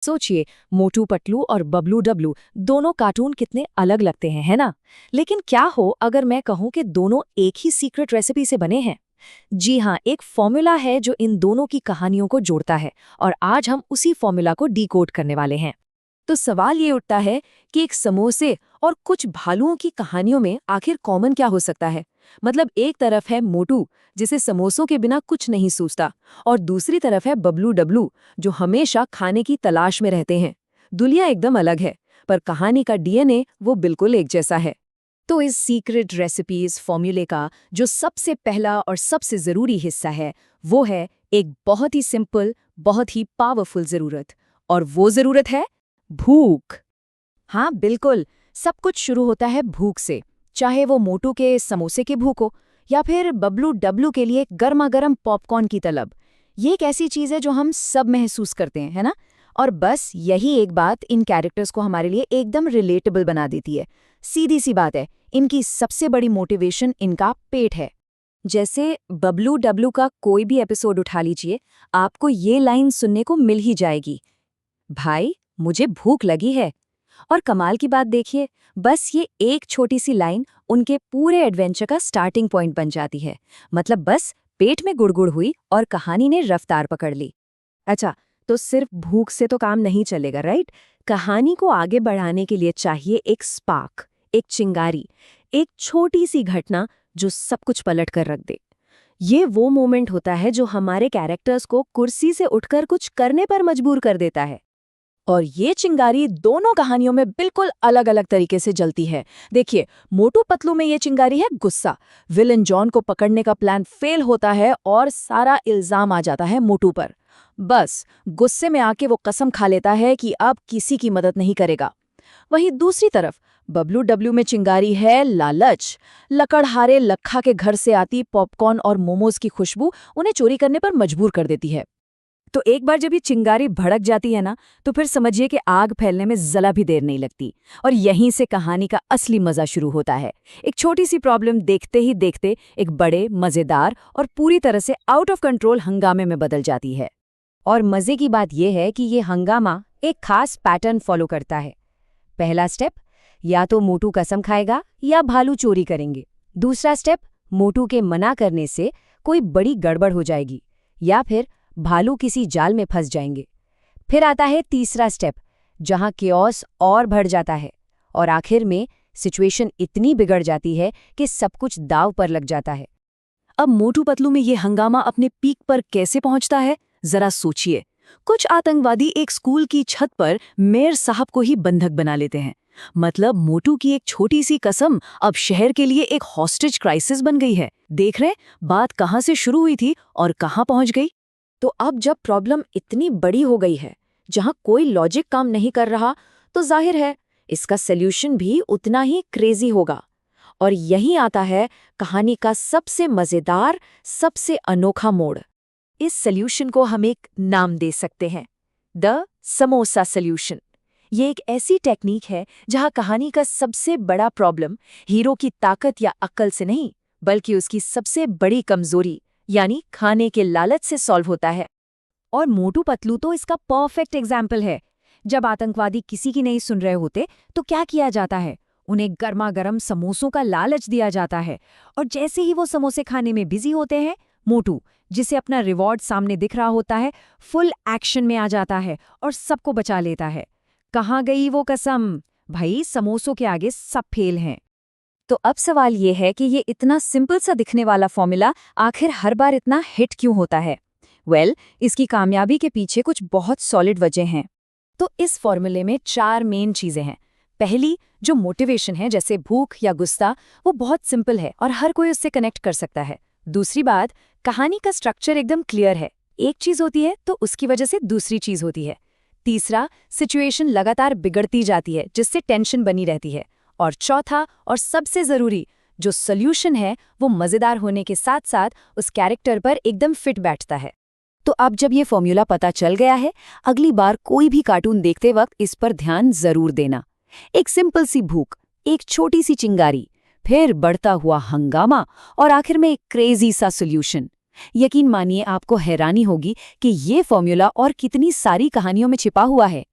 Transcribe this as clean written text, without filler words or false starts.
सोचिए, मोटू पतलू और बबलू डब्लू दोनों कार्टून कितने अलग लगते हैं, है ना? लेकिन क्या हो अगर मैं कहूं कि दोनों एक ही सीक्रेट रेसिपी से बने हैं? जी हाँ, एक फॉर्मूला है जो इन दोनों की कहानियों को जोड़ता है और आज हम उसी फॉर्मूला को डिकोड करने वाले हैं। तो सवाल ये उठता है कि एक समोसे और कुछ भालुओं की कहानियों में आखिर कॉमन क्या हो सकता है? मतलब एक तरफ है मोटू, जिसे समोसों के बिना कुछ नहीं सूझता, और दूसरी तरफ है बबलू डब्लू, जो हमेशा खाने की तलाश में रहते हैं। दुनिया एकदम अलग है, पर कहानी का डीएनए वो बिल्कुल एक जैसा है। तो इस सीक्रेट रेसिपीज फॉर्मूले का जो सबसे पहला और सबसे ज़रूरी हिस्सा है, वो है एक बहुत ही सिंपल, बहुत ही पावरफुल ज़रूरत। और वो ज़रूरत है भूख। हाँ बिल्कुल, सब कुछ शुरू होता है भूख से, चाहे वो मोटू के समोसे की भूख हो या फिर बबलू डब्लू के लिए गर्मा गर्म पॉपकॉर्न की तलब। ये एक ऐसी चीज़ है जो हम सब महसूस करते हैं, है ना? और बस यही एक बात इन कैरेक्टर्स को हमारे लिए एकदम रिलेटेबल बना देती है। सीधी सी बात है, इनकी सबसे बड़ी मोटिवेशन इनका पेट है। जैसे बबलू डब्लू का कोई भी एपिसोड उठा लीजिए, आपको ये लाइन सुनने को मिल ही जाएगी, भाई मुझे भूख लगी है। और कमाल की बात देखिए, बस ये एक छोटी सी लाइन उनके पूरे एडवेंचर का स्टार्टिंग पॉइंट बन जाती है। मतलब बस पेट में गुड़गुड़ हुई और कहानी ने रफ्तार पकड़ ली। अच्छा, तो सिर्फ भूख से तो काम नहीं चलेगा, राइट? कहानी को आगे बढ़ाने के लिए चाहिए एक स्पार्क, एक चिंगारी, एक छोटी सी घटना जो सब कुछ पलट कर रख दे। ये वो मोमेंट होता है जो हमारे कैरेक्टर्स को कुर्सी से उठकर कुछ करने पर मजबूर कर देता है। और ये चिंगारी दोनों कहानियों में बिल्कुल अलग अलग तरीके से जलती है। देखिए, मोटू पतलू में ये चिंगारी है गुस्सा। विलन जॉन को पकड़ने का प्लान फेल होता है और सारा इल्जाम आ जाता है मोटू पर। बस गुस्से में आके वो कसम खा लेता है कि अब किसी की मदद नहीं करेगा। वहीं दूसरी तरफ बबलू डब्लू में चिंगारी है लालच। लकड़हारे लखा के घर से आती पॉपकॉर्न और मोमोज की खुशबू उन्हें चोरी करने पर मजबूर कर देती है। तो एक बार जब ये चिंगारी भड़क जाती है ना, तो फिर समझिए कि आग फैलने में जरा भी देर नहीं लगती। और यहीं से कहानी का असली मजा शुरू होता है। एक छोटी सी प्रॉब्लम देखते ही देखते एक बड़े, मजेदार और पूरी तरह से आउट ऑफ कंट्रोल हंगामे में बदल जाती है। और मजे की बात यह है कि ये हंगामा एक खास पैटर्न फॉलो करता है। पहला स्टेप, या तो मोटू कसम खाएगा या भालू चोरी करेंगे। दूसरा स्टेप, मोटू के मना करने से कोई बड़ी गड़बड़ हो जाएगी या फिर भालू किसी जाल में फंस जाएंगे। फिर आता है तीसरा स्टेप, जहां केओस और बढ़ जाता है और आखिर में सिचुएशन इतनी बिगड़ जाती है कि सब कुछ दांव पर लग जाता है। अब मोटू पतलू में ये हंगामा अपने पीक पर कैसे पहुंचता है, जरा सोचिए। कुछ आतंकवादी एक स्कूल की छत पर मेयर साहब को ही बंधक बना लेते हैं। मतलब मोटू की एक छोटी सी कसम अब शहर के लिए एक हॉस्टेज क्राइसिस बन गई है। देख रहे, बात कहां से शुरू हुई थी और कहां पहुंच गई। तो अब जब प्रॉब्लम इतनी बड़ी हो गई है, जहां कोई लॉजिक काम नहीं कर रहा, तो जाहिर है इसका सल्यूशन भी उतना ही क्रेजी होगा। और यहीं आता है कहानी का सबसे मजेदार, सबसे अनोखा मोड़। इस सल्यूशन को हम एक नाम दे सकते हैं, द समोसा सल्यूशन। ये एक ऐसी टेक्निक है जहां कहानी का सबसे बड़ा प्रॉब्लम हीरो की ताकत या अक्ल से नहीं, बल्कि उसकी सबसे बड़ी कमजोरी यानी खाने के लालच से सॉल्व होता है। और मोटू पतलू तो इसका परफेक्ट एग्जाम्पल है। जब आतंकवादी किसी की नहीं सुन रहे होते तो क्या किया जाता है? उन्हें गर्मा गर्म समोसों का लालच दिया जाता है। और जैसे ही वो समोसे खाने में बिजी होते हैं, मोटू, जिसे अपना रिवॉर्ड सामने दिख रहा होता है, फुल एक्शन में आ जाता है और सबको बचा लेता है। कहाँ गई वो कसम? भाई समोसों के आगे सब फेल हैं। तो अब सवाल ये है कि ये इतना सिंपल सा दिखने वाला फॉर्मूला आखिर हर बार इतना हिट क्यों होता है? इसकी कामयाबी के पीछे कुछ बहुत सॉलिड वजह हैं। तो इस फॉर्मूले में 4 मेन चीजें हैं। पहली, जो मोटिवेशन है, जैसे भूख या गुस्सा, वो बहुत सिंपल है और हर कोई उससे कनेक्ट कर सकता है। दूसरी बात, कहानी का स्ट्रक्चर एकदम क्लियर है। एक चीज होती है तो उसकी वजह से दूसरी चीज होती है। तीसरा, सिचुएशन लगातार बिगड़ती जाती है जिससे टेंशन बनी रहती है। और चौथा और सबसे जरूरी, जो सॉल्यूशन है वो मजेदार होने के साथ साथ उस कैरेक्टर पर एकदम फिट बैठता है। तो अब जब ये फॉर्मूला पता चल गया है, अगली बार कोई भी कार्टून देखते वक्त इस पर ध्यान जरूर देना। एक सिंपल सी भूख, एक छोटी सी चिंगारी, फिर बढ़ता हुआ हंगामा और आखिर में एक क्रेजी सा सॉल्यूशन। यकीन मानिए आपको हैरानी होगी कि ये फॉर्मूला और कितनी सारी कहानियों में छिपा हुआ है।